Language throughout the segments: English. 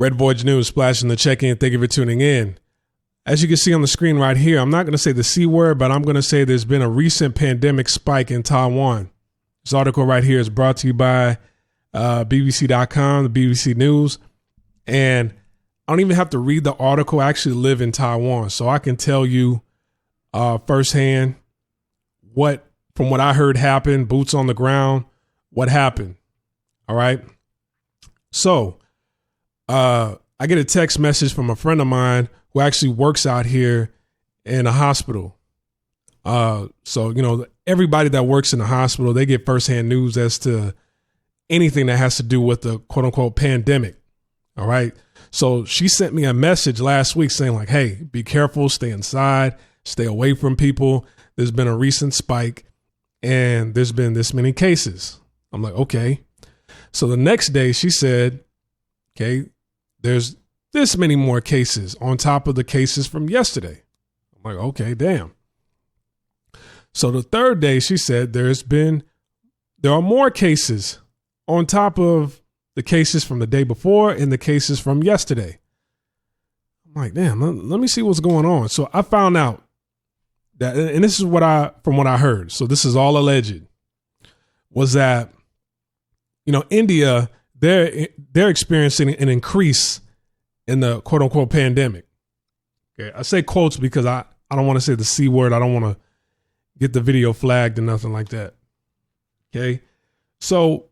Red Voyage News, splashing the check-in. Thank you for tuning in. As you can see on the screen right here, I'm not going to say the C word, but I'm going to say there's been a recent pandemic spike in Taiwan. This article right here is brought to you by BBC.com, the BBC News. And I don't even have to read the article. I actually live in Taiwan, so I can tell you firsthand from what I heard happened, boots on the ground, what happened. All right. So I get a text message from a friend of mine who actually works out here in a hospital. So, everybody that works in the hospital, they get firsthand news as to anything that has to do with the quote unquote pandemic. All right. So she sent me a message last week saying like, hey, be careful, stay inside, stay away from people. There's been a recent spike and there's been this many cases. I'm like, okay. So the next day she said, okay, there's this many more cases on top of the cases from yesterday. I'm like, okay, damn. So the third day she said there are more cases on top of the cases from the day before and the cases from yesterday. I'm like, damn, let me see what's going on. So I found out that, and this is from what I heard, so this is all alleged, was that, India, they're experiencing an increase in the quote unquote pandemic. Okay. I say quotes because I don't want to say the C word. I don't want to get the video flagged or nothing like that. Okay. So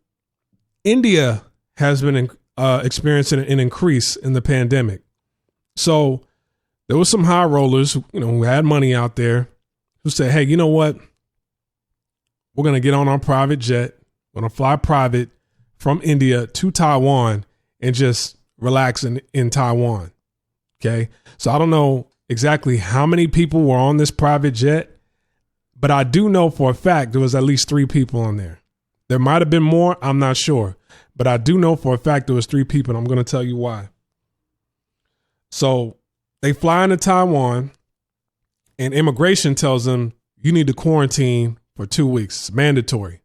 India has been experiencing an increase in the pandemic. So there was some high rollers, who had money out there who said, hey, you know what? We're going to get on our private jet. We're going to fly private from India to Taiwan and just relax in Taiwan. Okay. So I don't know exactly how many people were on this private jet, but I do know for a fact there was at least 3 people on there. There might have been more. I'm not sure, but I do know for a fact there was 3 people. And I'm going to tell you why. So they fly into Taiwan and immigration tells them you need to quarantine for 2 weeks. It's mandatory.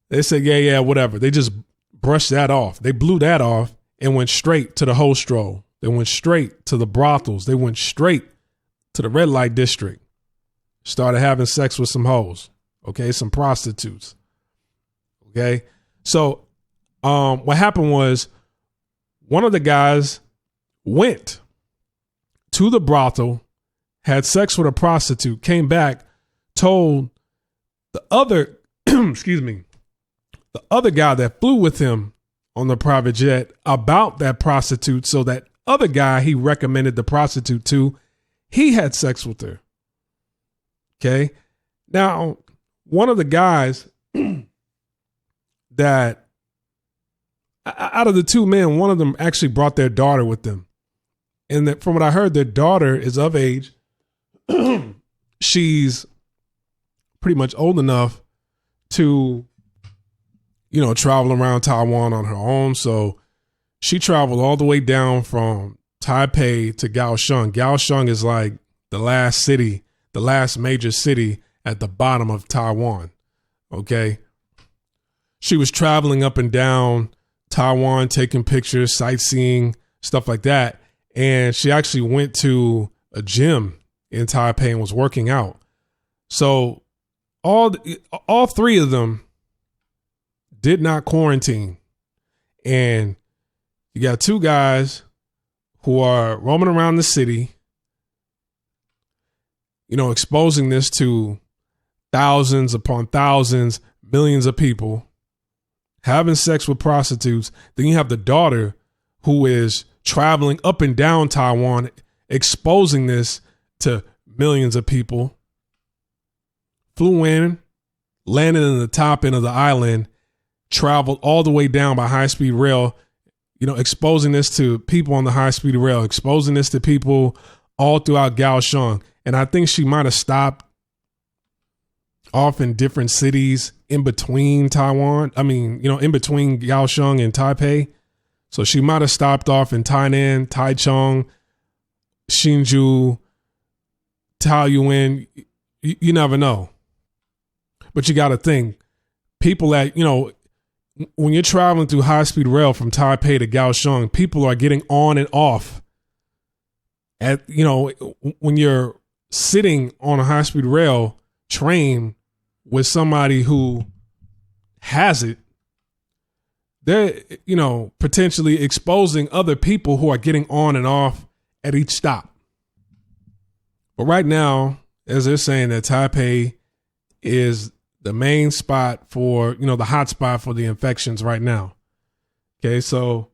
They said, yeah, whatever. They just brushed that off. They blew that off and went straight to the hostro. They went straight to the brothels. They went straight to the red light district. Started having sex with some hoes. Okay. Some prostitutes. Okay. So, what happened was one of the guys went to the brothel, had sex with a prostitute, came back, told the other, the other guy that flew with him on the private jet about that prostitute. So that other guy he recommended the prostitute to, he had sex with her. Okay. Now, one of the guys that out of the 2 men, one of them actually brought their daughter with them. And that from what I heard, their daughter is of age. She's pretty much old enough to, travel around Taiwan on her own. So she traveled all the way down from Taipei to Kaohsiung. Kaohsiung is like the last major city at the bottom of Taiwan. Okay. She was traveling up and down Taiwan, taking pictures, sightseeing, stuff like that. And she actually went to a gym in Taipei and was working out. So all 3 of them did not quarantine. And you got 2 guys who are roaming around the city, exposing this to thousands upon thousands, millions of people, having sex with prostitutes. Then you have the daughter who is traveling up and down Taiwan, exposing this to millions of people. Flew in, landed in the top end of the island, traveled all the way down by high-speed rail, exposing this to people on the high-speed rail, exposing this to people all throughout Kaohsiung. And I think she might have stopped off in different cities in between Taiwan. In between Kaohsiung and Taipei. So she might have stopped off in Tainan, Taichung, Hsinchu, Taoyuan. You never know. But you got to think, people that, when you're traveling through high-speed rail from Taipei to Kaohsiung, people are getting on and off when you're sitting on a high-speed rail train with somebody who has it. They're, potentially exposing other people who are getting on and off at each stop. But right now, as they're saying that Taipei is the main spot for, the hot spot for the infections right now. Okay, so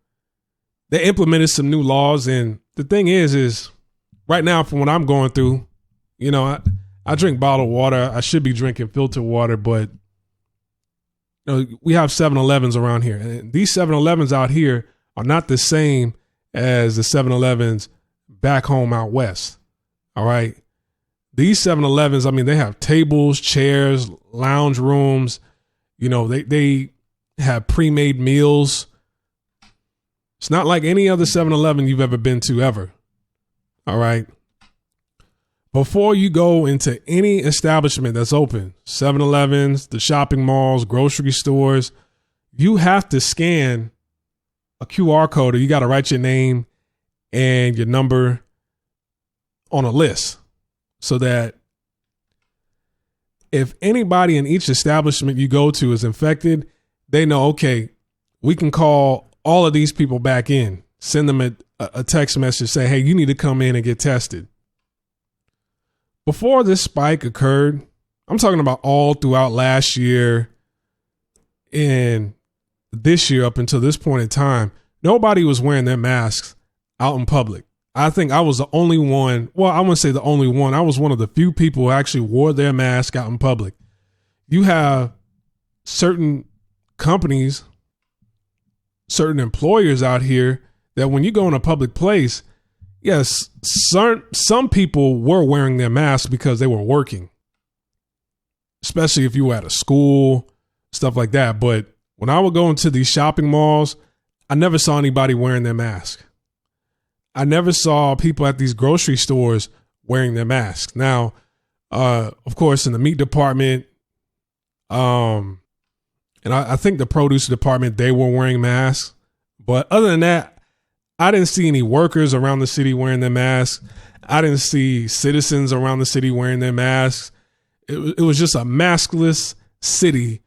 they implemented some new laws. And the thing is right now, from what I'm going through, I drink bottled water. I should be drinking filtered water, but we have 7-Elevens around here. And these 7-Elevens out here are not the same as the 7-Elevens back home out west. All right. These 7-Elevens, they have tables, chairs, lounge rooms. They have pre-made meals. It's not like any other 7-Eleven you've ever been to ever. All right. Before you go into any establishment that's open, 7-Elevens, the shopping malls, grocery stores, you have to scan a QR code, or you got to write your name and your number on a list so that if anybody in each establishment you go to is infected, they know, okay, we can call all of these people back in, send them a text message, say, hey, you need to come in and get tested. Before this spike occurred, I'm talking about all throughout last year and this year up until this point in time, nobody was wearing their masks out in public. I think I was the only one. Well, I wouldn't say the only one. I was one of the few people who actually wore their mask out in public. You have certain companies, certain employers out here that when you go in a public place, yes, some people were wearing their masks because they were working, especially if you were at a school, stuff like that. But when I would go into these shopping malls, I never saw anybody wearing their mask. I never saw people at these grocery stores wearing their masks. Now, of course, in the meat department, and I think the produce department, they were wearing masks. But other than that, I didn't see any workers around the city wearing their masks. I didn't see citizens around the city wearing their masks. It was just a maskless city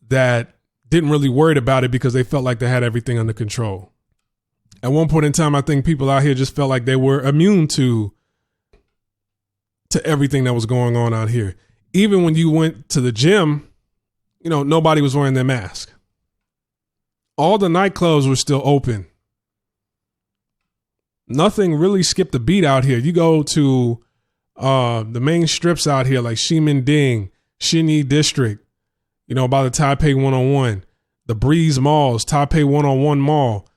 that didn't really worry about it because they felt like they had everything under control. At one point in time, I think people out here just felt like they were immune to everything that was going on out here. Even when you went to the gym, nobody was wearing their mask. All the nightclubs were still open. Nothing really skipped a beat out here. You go to the main strips out here like Ximending, Xinyi District, by the Taipei 101, the Breeze Malls, Taipei 101 Mall.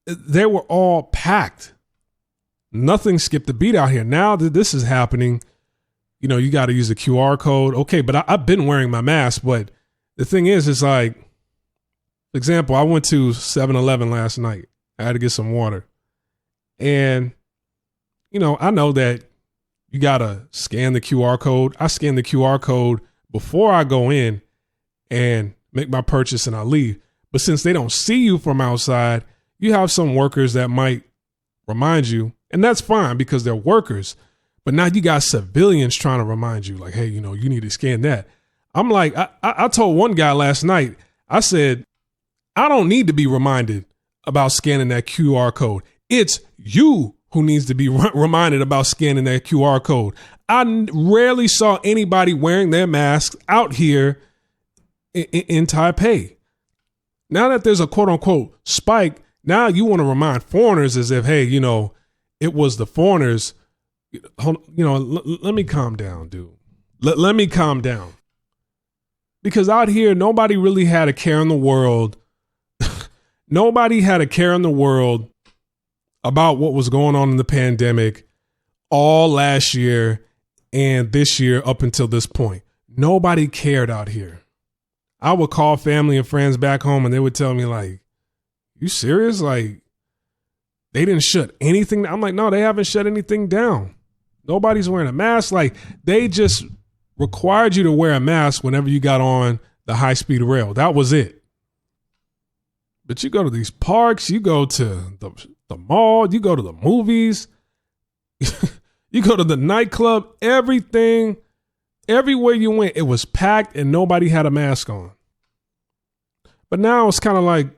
They were all packed. Nothing skipped a beat out here. Now that this is happening, you got to use the QR code. Okay, but I've been wearing my mask. But the thing is, it's like, for example, I went to 7-Eleven last night. I had to get some water. And, I know that you got to scan the QR code. I scan the QR code before I go in and make my purchase and I leave. But since they don't see you from outside, you have some workers that might remind you, and that's fine because they're workers. But now you got civilians trying to remind you like, hey, you need to scan that. I'm like, I told one guy last night, I said, I don't need to be reminded about scanning that QR code. It's you who needs to be reminded about scanning that QR code. I rarely saw anybody wearing their masks out here in Taipei. Now that there's a quote unquote spike, now you want to remind foreigners as if, hey, it was the foreigners. Let me calm down, dude. Let me calm down. Because out here, nobody really had a care in the world. Nobody had a care in the world about what was going on in the pandemic all last year and this year up until this point. Nobody cared out here. I would call family and friends back home and they would tell me like, you serious? Like, they didn't shut anything. I'm like, no, they haven't shut anything down. Nobody's wearing a mask. Like, they just required you to wear a mask whenever you got on the high-speed rail. That was it. But you go to these parks, you go to the mall, you go to the movies, you go to the nightclub, everything, everywhere you went, it was packed and nobody had a mask on. But now it's kind of like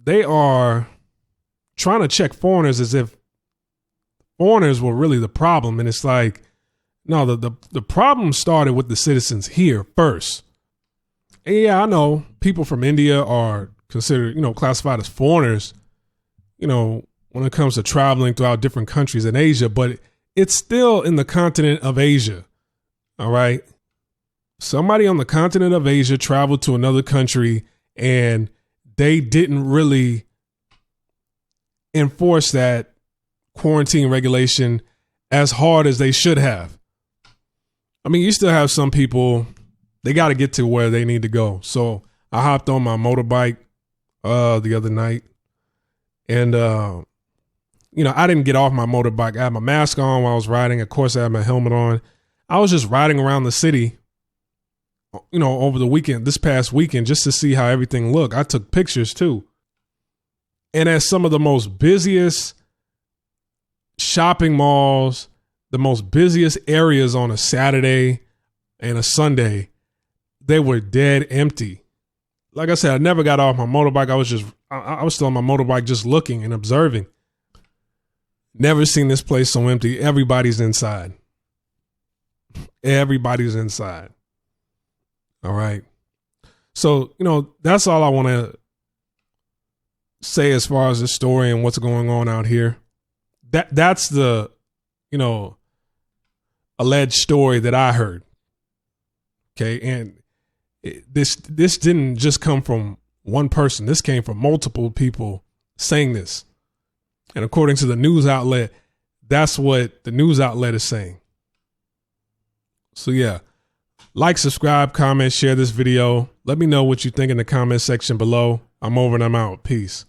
they are trying to check foreigners as if foreigners were really the problem. And it's like, no, the problem started with the citizens here first. And yeah, I know people from India are considered, classified as foreigners, when it comes to traveling throughout different countries in Asia, but it's still in the continent of Asia. All right. Somebody on the continent of Asia traveled to another country and they didn't really enforce that quarantine regulation as hard as they should have. I mean, you still have some people, they got to get to where they need to go. So I hopped on my motorbike the other night and, I didn't get off my motorbike. I had my mask on while I was riding. Of course, I had my helmet on. I was just riding around the city, over the weekend, this past weekend, just to see how everything looked. I took pictures too. And at some of the most busiest shopping malls, the most busiest areas on a Saturday and a Sunday, they were dead empty. Like I said, I never got off my motorbike. I was still on my motorbike just looking and observing. Never seen this place so empty. Everybody's inside. Everybody's inside. All right. So, that's all I want to say as far as the story and what's going on out here. That's the, alleged story that I heard. Okay. And this didn't just come from one person. This came from multiple people saying this. And according to the news outlet, that's what the news outlet is saying. So yeah, like, subscribe, comment, share this video. Let me know what you think in the comment section below. I'm over and I'm out. Peace.